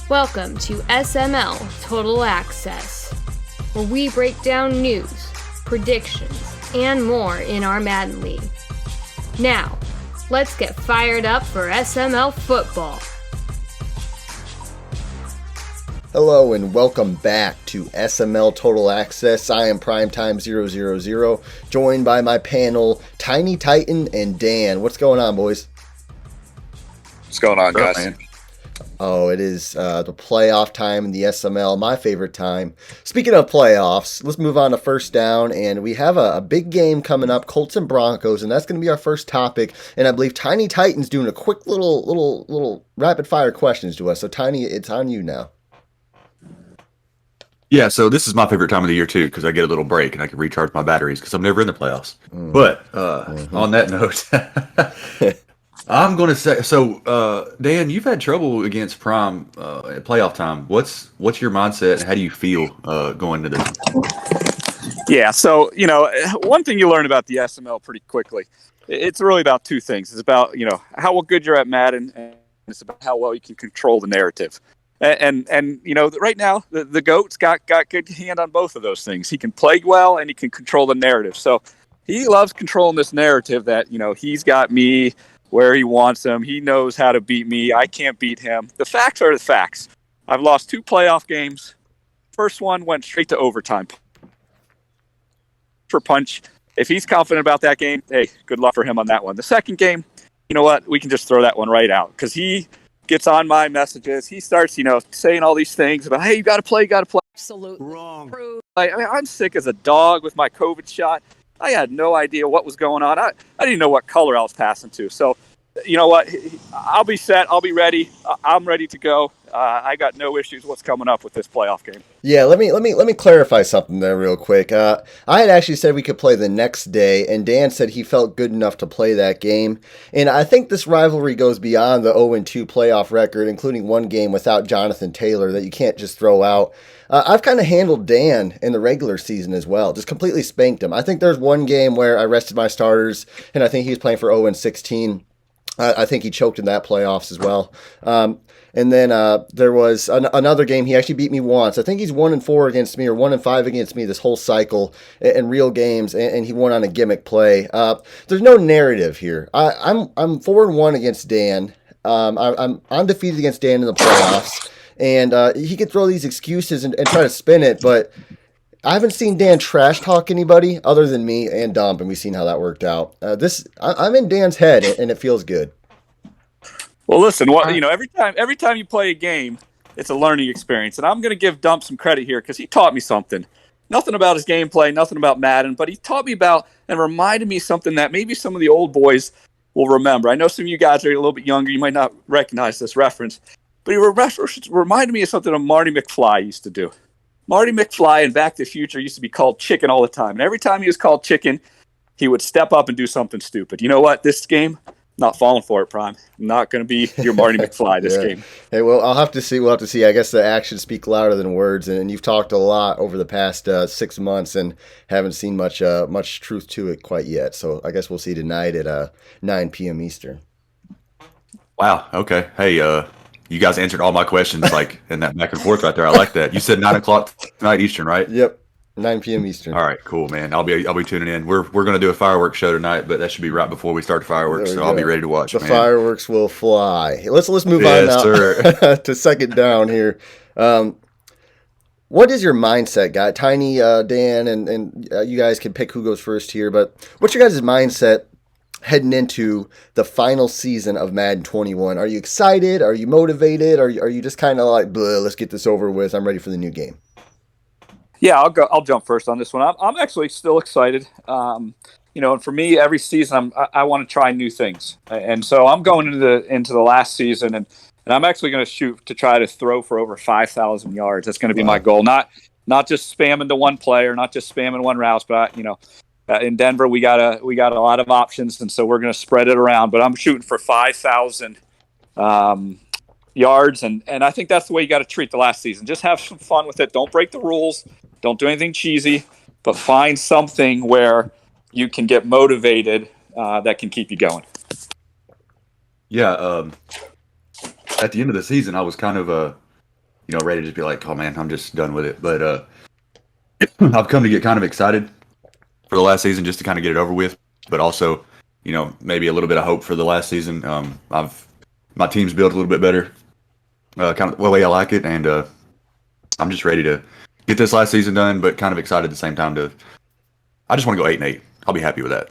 Welcome to SML Total Access, where we break down news, predictions, and more in our Madden League. Now, let's get fired up for SML football. Hello and welcome back to SML Total Access. I am Primetime 000, joined by my panel, Tiny Titan and Dan. What's going on, boys? What's going on, guys? Oh, it is the playoff time in the SML, my favorite time. Speaking of playoffs, let's move on to first down, and we have a big game coming up, Colts and Broncos, and that's going to be our first topic. And I believe Tiny Titan's doing a quick little rapid fire questions to us. So Tiny, it's on you now. Yeah, so this is my favorite time of the year, too, because I get a little break and I can recharge my batteries because I'm never in the playoffs. But on that note, I'm going to say, so Dan, you've had trouble against Prime at playoff time. What's your mindset and how do you feel going into this? Yeah, so, one thing you learn about the SML pretty quickly, it's really about two things. It's about, how good you're at Madden, and it's about how well you can control the narrative. And right now, the GOAT's got good hand on both of those things. He can play well, and he can control the narrative. So he loves controlling this narrative that, he's got me where he wants him. He knows how to beat me. I can't beat him. The facts are the facts. I've lost 2 playoff games. First one went straight to overtime. For punch. If he's confident about that game, hey, good luck for him on that one. The second game, you know what? We can just throw that one right out because he gets on my messages. He starts, saying all these things about, hey, you got to play. Absolutely wrong. I'm sick as a dog with my COVID shot. I had no idea what was going on. I didn't even know what color I was passing to. So, you know what? I'll be set. I'll be ready. I'm ready to go. I got no issues what's coming up with this playoff game. Yeah, let me clarify something there real quick. I had actually said we could play the next day, and Dan said he felt good enough to play that game. And I think this rivalry goes beyond the 0-2 playoff record, including one game without Jonathan Taylor that you can't just throw out. I've kind of handled Dan in the regular season as well, just completely spanked him. I think there's one game where I rested my starters, and I think he was playing for 0-16. I think he choked in that playoffs as well. And then there was another game. He actually beat me once. I think he's 1-4 against me or 1-5 against me this whole cycle in real games, and he won on a gimmick play. There's no narrative here. I'm 4-1 against Dan. I'm undefeated against Dan in the playoffs, and he can throw these excuses and try to spin it, but I haven't seen Dan trash talk anybody other than me and Dump, and we've seen how that worked out. I'm in Dan's head, and it feels good. Well, listen, every time you play a game, it's a learning experience. And I'm going to give Dump some credit here because he taught me something. Nothing about his gameplay, nothing about Madden, but he taught me about and reminded me something that maybe some of the old boys will remember. I know some of you guys are a little bit younger. You might not recognize this reference. But he reminded me of something that Marty McFly used to do. Marty McFly in Back to the Future used to be called Chicken all the time. And every time he was called Chicken, he would step up and do something stupid. You know what? This game, not falling for it, Prime. I'm not going to be your Marty McFly this game. Hey, well, I'll have to see. We'll have to see. I guess the actions speak louder than words, and you've talked a lot over the past 6 months and haven't seen much truth to it quite yet. So I guess we'll see tonight at 9 p.m. Eastern. Wow. Okay. Hey, you guys answered all my questions like in that back and forth right there. I like that. You said 9 o'clock tonight Eastern, right? Yep. 9 p.m. Eastern. All right, cool, man. I'll be tuning in. We're going to do a fireworks show tonight, but that should be right before we start the fireworks, so I'll be ready to watch. The fireworks will fly. Let's move on now to second down here. What is your mindset, guy? Tiny, Dan, and you guys can pick who goes first here, but what's your guys' mindset heading into the final season of Madden 21? Are you excited? Are you motivated? Are you just kind of like, let's get this over with? I'm ready for the new game. Yeah, I'll jump first on this one. I'm actually still excited. And for me, every season I want to try new things, and so I'm going into the last season, and I'm actually going to shoot to try to throw for over 5,000 yards. That's going to be my goal. Not just spamming to one player, not just spamming one route, but in Denver we got a lot of options, and so we're going to spread it around. But I'm shooting for 5,000. Yards, and I think that's the way you got to treat the last season. Just have some fun with it. Don't break the rules. Don't do anything cheesy, but find something where you can get motivated that can keep you going. Yeah, at the end of the season, I was kind of ready to just be like, oh man, I'm just done with it. But I've come to get kind of excited for the last season just to kind of get it over with, but also, maybe a little bit of hope for the last season. My team's built a little bit better, kind of the way I like it, and I'm just ready to get this last season done, but kind of excited at the same time I just want to go 8-8. I'll be happy with that.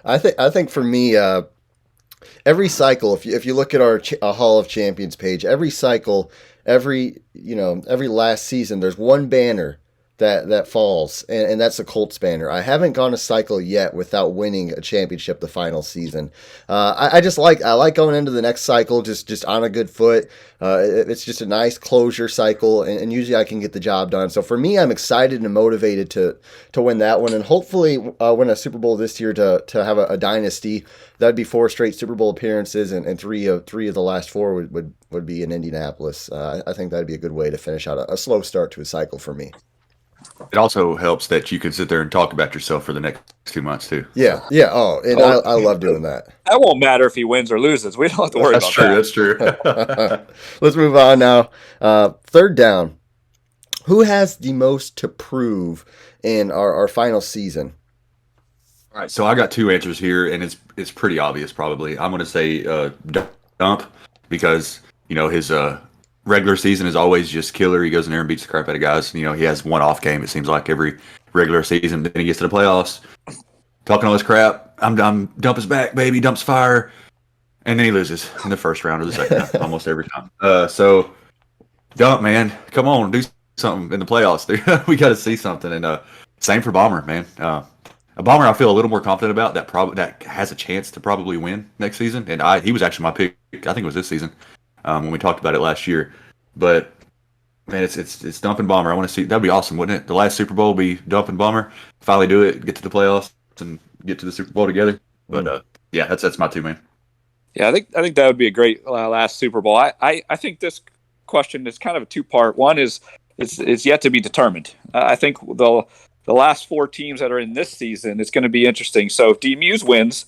I think for me, every cycle, if you look at our Hall of Champions page, every cycle, every last season, there's one banner that falls, and that's a Colts banner. I haven't gone a cycle yet without winning a championship the final season. I like going into the next cycle just on a good foot. It's just a nice closure cycle, and usually I can get the job done. So for me, I'm excited and motivated to win that one, and hopefully win a Super Bowl this year to have a dynasty. That'd be 4 straight Super Bowl appearances, and three of the last 4 would be in Indianapolis. I think that'd be a good way to finish out a slow start to a cycle for me. It also helps that you can sit there and talk about yourself for the next 2 months too. Yeah. Oh, and I love doing that. That won't matter if he wins or loses. We don't have to worry about that. That's true. Let's move on now. Third down. Who has the most to prove in our final season? All right, so I got 2 answers here, and it's pretty obvious probably. I'm going to say Dump because, his regular season is always just killer. He goes in there and beats the crap out of guys. He has one off game, it seems like, every regular season. Then he gets to the playoffs, talking all this crap. I'm Dump is back, baby. Dump's fire. And then he loses in the first round or the second round, almost every time. So, Dump, man, come on, do something in the playoffs. We got to see something. And same for Bomber, man. A Bomber I feel a little more confident about that has a chance to probably win next season. And he was actually my pick, I think it was this season, when we talked about it last year. But man, it's Dump and Bomber. I want to see. That'd be awesome, wouldn't it? The last Super Bowl be Dump and Bomber. Finally do it, get to the playoffs, and get to the Super Bowl together. But yeah, that's my 2, man. Yeah, I think that would be a great last Super Bowl. I think this question is kind of a 2-part. One is yet to be determined. I think the last 4 teams that are in this season, it's going to be interesting. So if D-Muse wins,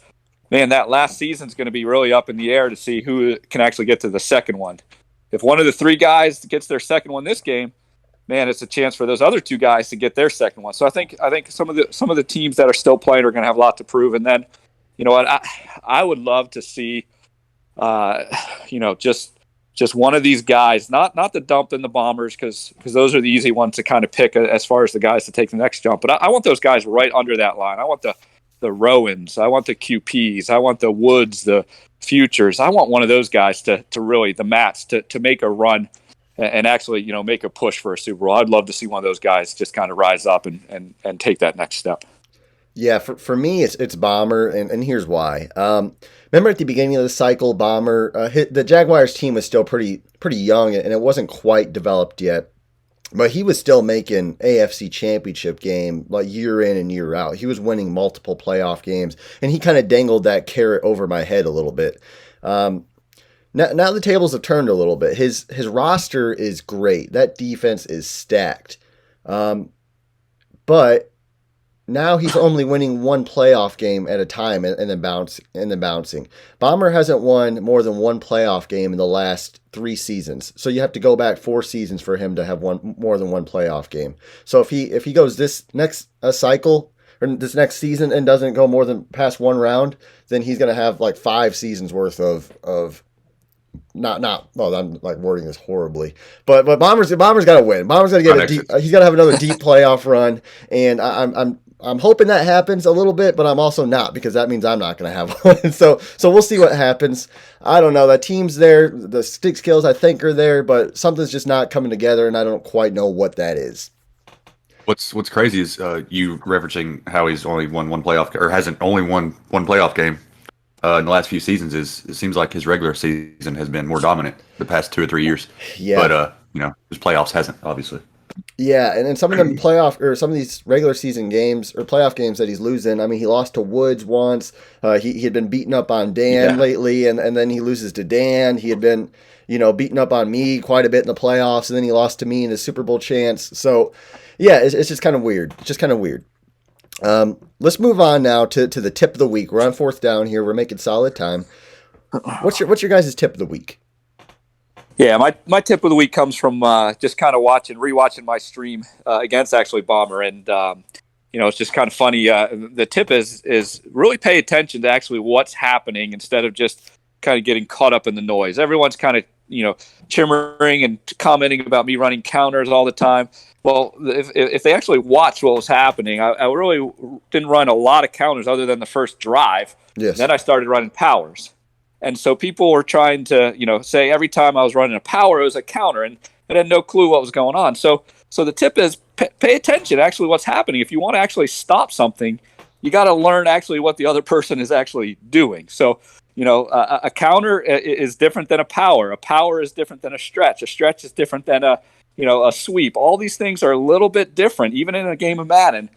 man, that last season is going to be really up in the air to see who can actually get to the second one. If one of the 3 guys gets their second one this game, man, it's a chance for those other 2 guys to get their second one. So I think some of the teams that are still playing are going to have a lot to prove. And then, you know what, I would love to see, just one of these guys, not the Dump and the Bombers, because those are the easy ones to kind of pick as far as the guys to take the next jump. But I want those guys right under that line. I want the Rowans. I want the QPs. I want the Woods, the Futures. I want one of those guys to really, the Matts, to make a run and actually, make a push for a Super Bowl. I'd love to see one of those guys just kind of rise up and take that next step. Yeah, for me, it's Bomber, and here's why. Remember at the beginning of the cycle, Bomber, the Jaguars team was still pretty young, and it wasn't quite developed yet. But he was still making AFC Championship game like year in and year out. He was winning multiple playoff games, and he kind of dangled that carrot over my head a little bit. Now the tables have turned a little bit. His roster is great. That defense is stacked. But now he's only winning one playoff game at a time and then bouncing. Bomber hasn't won more than one playoff game in the last 3 seasons. So you have to go back 4 seasons for him to have more than one playoff game. So if he goes this next cycle or this next season and doesn't go more than past 1 round, then he's going to have like 5 seasons worth of well, I'm like wording this horribly, but Bomber's got to win. Bomber's got to get he's got to have another deep playoff run, and I'm hoping that happens a little bit, but I'm also not, because that means I'm not going to have one. So we'll see what happens. I don't know. That team's there. The stick skills I think are there, but something's just not coming together, and I don't quite know what that is. What's crazy is you referencing how he's only won one playoff, or hasn't only won one playoff game in the last few seasons. It seems like his regular season has been more dominant the past 2 or 3 years. Yeah. But his playoffs hasn't, obviously. Yeah, and then some of them some of these regular season games or playoff games that he's losing. I mean, he lost to Woods once. He had been beaten up on Dan lately, and then he loses to Dan. He had been, beaten up on me quite a bit in the playoffs, and then he lost to me in his Super Bowl chance. So, yeah, it's just kind of weird. It's just kind of weird. Let's move on now to the tip of the week. We're on 4th down here. We're making solid time. What's your guys' tip of the week? Yeah, my tip of the week comes from just kind of rewatching my stream against actually Bomber, and it's just kind of funny. The tip is really pay attention to actually what's happening instead of just kind of getting caught up in the noise. Everyone's kind of chimmering and commenting about me running counters all the time. Well, if they actually watched what was happening, I really didn't run a lot of counters other than the first drive. Yes. Then I started running powers. And so people were trying to, say every time I was running a power, it was a counter, and I had no clue what was going on. So the tip is pay attention actually what's happening. If you want to actually stop something, you got to learn actually what the other person is actually doing. So, a counter is different than a power. A power is different than a stretch. A stretch is different than a sweep. All these things are a little bit different, even in a game of Madden.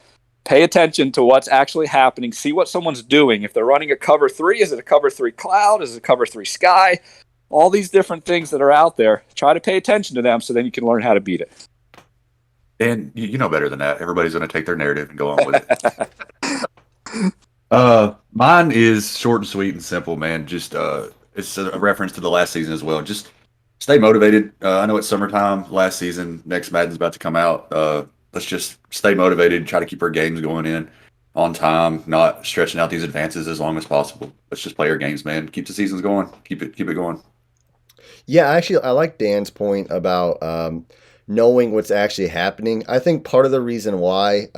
Pay attention to what's actually happening. See what someone's doing. If they're running a cover 3, is it a cover 3 cloud? Is it a cover 3 sky? All these different things that are out there. Try to pay attention to them so then you can learn how to beat it. And you know better than that. Everybody's going to take their narrative and go on with it. Mine is short and sweet and simple, man. Just it's a reference to the last season as well. Just stay motivated. I know it's summertime. Last season, next Madden's about to come out. Let's just stay motivated, try to keep our games going in on time, not stretching out these advances as long as possible. Let's just play our games, man. Keep the seasons going. Keep it going. Yeah, actually, I like Dan's point about knowing what's actually happening. I think part of the reason why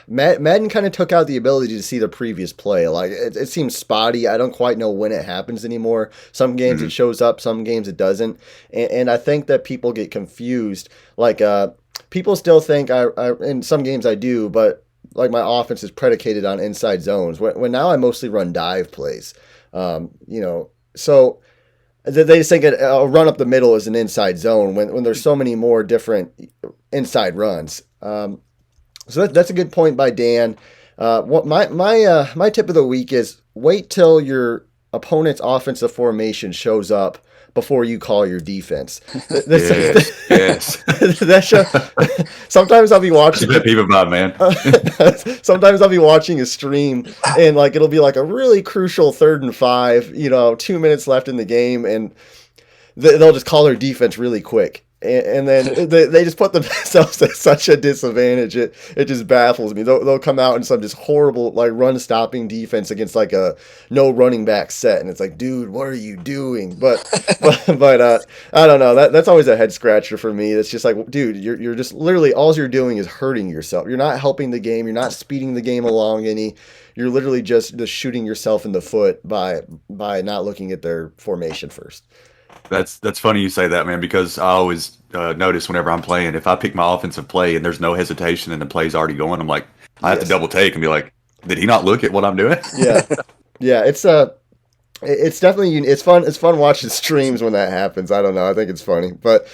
Madden kind of took out the ability to see the previous play. Like it seems spotty. I don't quite know when it happens anymore. Some games it shows up, some games it doesn't. And I think that people get confused. Like people still think I in some games I do, but like my offense is predicated on inside zones. When now I mostly run dive plays. So they just think a run up the middle is an inside zone when there's so many more different inside runs. So that's a good point by Dan. What my tip of the week is wait till your opponent's offensive formation shows up before you call your defense. Yes. Sometimes I'll be watching. That's a pet peeve of mine, man. Sometimes I'll be watching a stream and like it'll be like a really crucial 3rd and 5. 2 minutes left in the game, and they'll just call their defense really quick. And then they just put themselves at such a disadvantage. It just baffles me. They'll come out in some just horrible like run stopping defense against like a no running back set, and it's like, dude, what are you doing? But I don't know. That's always a head scratcher for me. It's just like, dude, you're just literally all you're doing is hurting yourself. You're not helping the game. You're not speeding the game along any. You're literally just shooting yourself in the foot by not looking at their formation first. That's funny you say that, man, because I always notice whenever I'm playing, if I pick my offensive play and there's no hesitation and the play's already going, I'm like, I have to double take and be like, did he not look at what I'm doing? Yeah. It's definitely it's fun. It's fun watching streams when that happens. I don't know. I think it's funny, but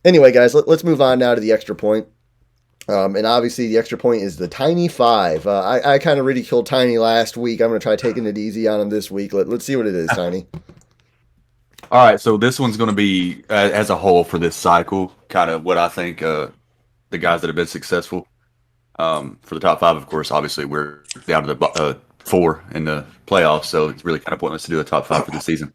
anyway, guys, let's move on now to the extra point. And obviously the extra point is the Tiny 5. I kind of ridiculed Tiny last week. I'm going to try taking it easy on him this week. Let's see what it is, Tiny. All right, so this one's going to be, as a whole for this cycle, kind of what I think the guys that have been successful. For the top 5, of course, obviously we're down to the 4 in the playoffs, so it's really kind of pointless to do a top 5 for the season.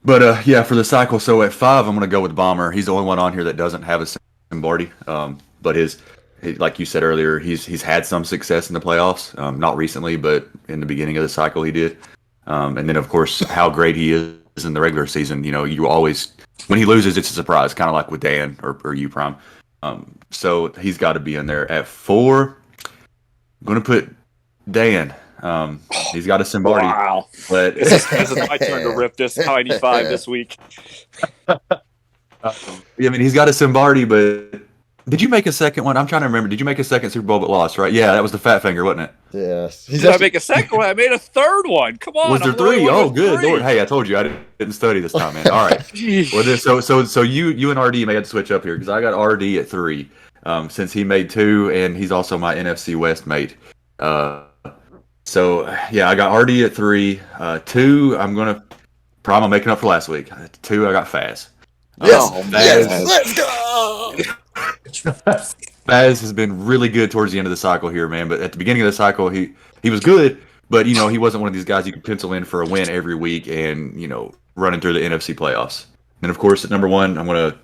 But yeah, for the cycle, so at 5, I'm going to go with Bomber. He's the only one on here that doesn't have a Simbardi, but his like you said earlier, he's had some success in the playoffs. Not recently, but in the beginning of the cycle he did. And then, of course, how great he is in the regular season. You always, when he loses, it's a surprise, kind of like with Dan or you, Prime. So he's got to be in there. At 4, I'm going to put Dan. He's got a Simbardi. Wow. But this is my turn to rip this Tiny 5 this week. I mean, he's got a Simbardi, but did you make a second one? I'm trying to remember. Did you make a second Super Bowl but lost, right? Yeah, that was the Fat Finger, wasn't it? Yes. Did I make a second one? I made a 3rd one. Come on. Was there 3? Oh, good Lord. Hey, I told you I didn't study this time, man. All right. Well, so you and RD may have to switch up here because I got RD at 3 since he made 2, and he's also my NFC West mate. So, yeah, I got RD at 3. 2, I'm making up for last week. 2, I got Faz. Yes. Faz. Let's go. Faz has been really good towards the end of the cycle here, man. But at the beginning of the cycle, he was good, but he wasn't one of these guys you could pencil in for a win every week and running through the NFC playoffs. And of course, at number one, I'm going to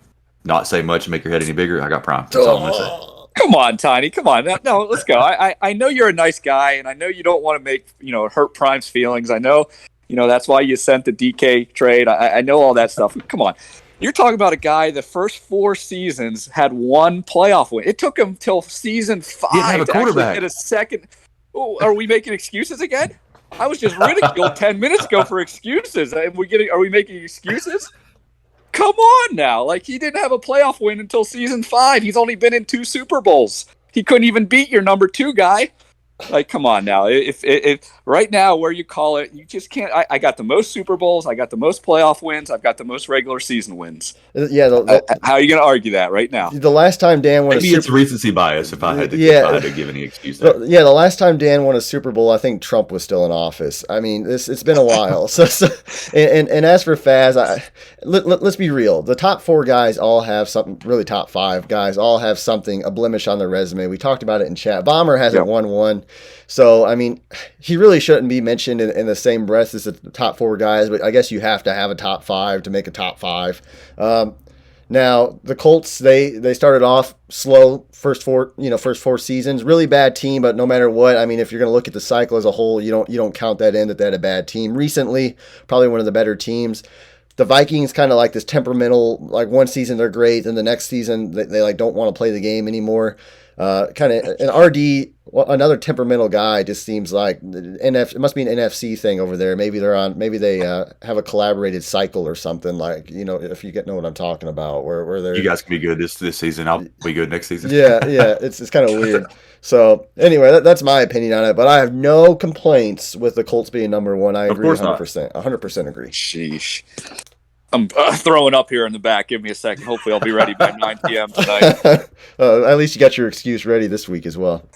not say much and make your head any bigger. I got Prime. That's all I'm going to say. Come on, Tiny. Come on. No, let's go. I know you're a nice guy, and I know you don't want to make, hurt Prime's feelings. I know, that's why you sent the DK trade. I know all that stuff. Come on. You're talking about a guy the first 4 seasons had 1 playoff win. It took him till season 5 to actually get a second. Oh, are we making excuses again? I was just ridiculed 10 minutes ago for excuses. Are we making excuses? Come on now. Like, he didn't have a playoff win until season 5. He's only been in 2 Super Bowls. He couldn't even beat your number 2 guy. Like, come on now. If right now, where you call it, you just can't. I got the most Super Bowls. I got the most playoff wins. I've got the most regular season wins. Yeah. How are you going to argue that right now? The last time Dan won maybe it's recency bias if I had to, give any excuse. The last time Dan won a Super Bowl, I think Trump was still in office. I mean, it's been a while. And as for Faz, let's be real. The top 4 guys all have something. Really, top 5 guys all have something, a blemish on their resume. We talked about it in chat. Bomber hasn't won one. So, I mean, he really shouldn't be mentioned in the same breath as the top 4 guys, but I guess you have to have a top 5 to make a top 5. Now, the Colts, they started off slow first four seasons. Really bad team, but no matter what, I mean, if you're going to look at the cycle as a whole, you don't count that in that they had a bad team. Recently, probably one of the better teams. The Vikings kind of like this temperamental, like one season they're great, then the next season they like don't want to play the game anymore. Kind of an RD, another temperamental guy. Just seems like it must be an NFC thing over there. Maybe they have a collaborated cycle or something, like, if you know what I'm talking about, where they're, you guys can be good this season, I'll be good next season. Yeah, it's kind of weird. So anyway, that's my opinion on it, but I have no complaints with the Colts being number 1. I agree 100% agree. Sheesh. I'm throwing up here in the back. Give me a second. Hopefully I'll be ready by 9 p.m. tonight. At least you got your excuse ready this week as well.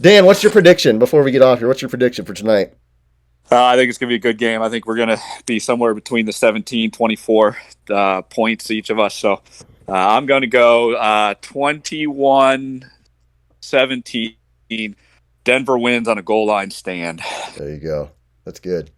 Dan, what's your prediction before we get off here? What's your prediction for tonight? I think it's going to be a good game. I think we're going to be somewhere between the 17, 24 points each of us. So I'm going to go 21-17. Denver wins on a goal line stand. There you go. That's good.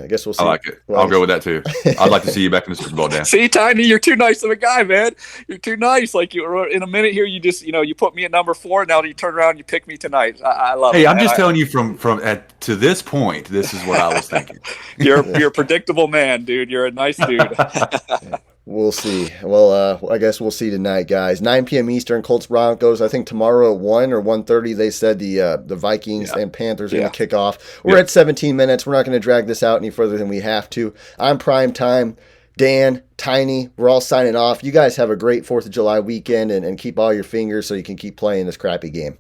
I guess we'll see. I like it. I'll go with that too. I'd like to see you back in the Super Bowl, Dan. See, Tiny, you're too nice of a guy, man. You're too nice. Like, you in a minute here, you just, you put me at number 4. Now you turn around and you pick me tonight. I love it. Hey, I'm just telling you from to this point, this is what I was thinking. You're a predictable man, dude. You're a nice dude. We'll see. Well, I guess we'll see tonight, guys. 9 p.m. Eastern, Colts Broncos. I think tomorrow at 1 or 1:30, they said the Vikings and Panthers are going to kick off. We're at 17 minutes. We're not going to drag this out any further than we have to. I'm Prime Time. Dan, Tiny, we're all signing off. You guys have a great 4th of July weekend and keep all your fingers so you can keep playing this crappy game.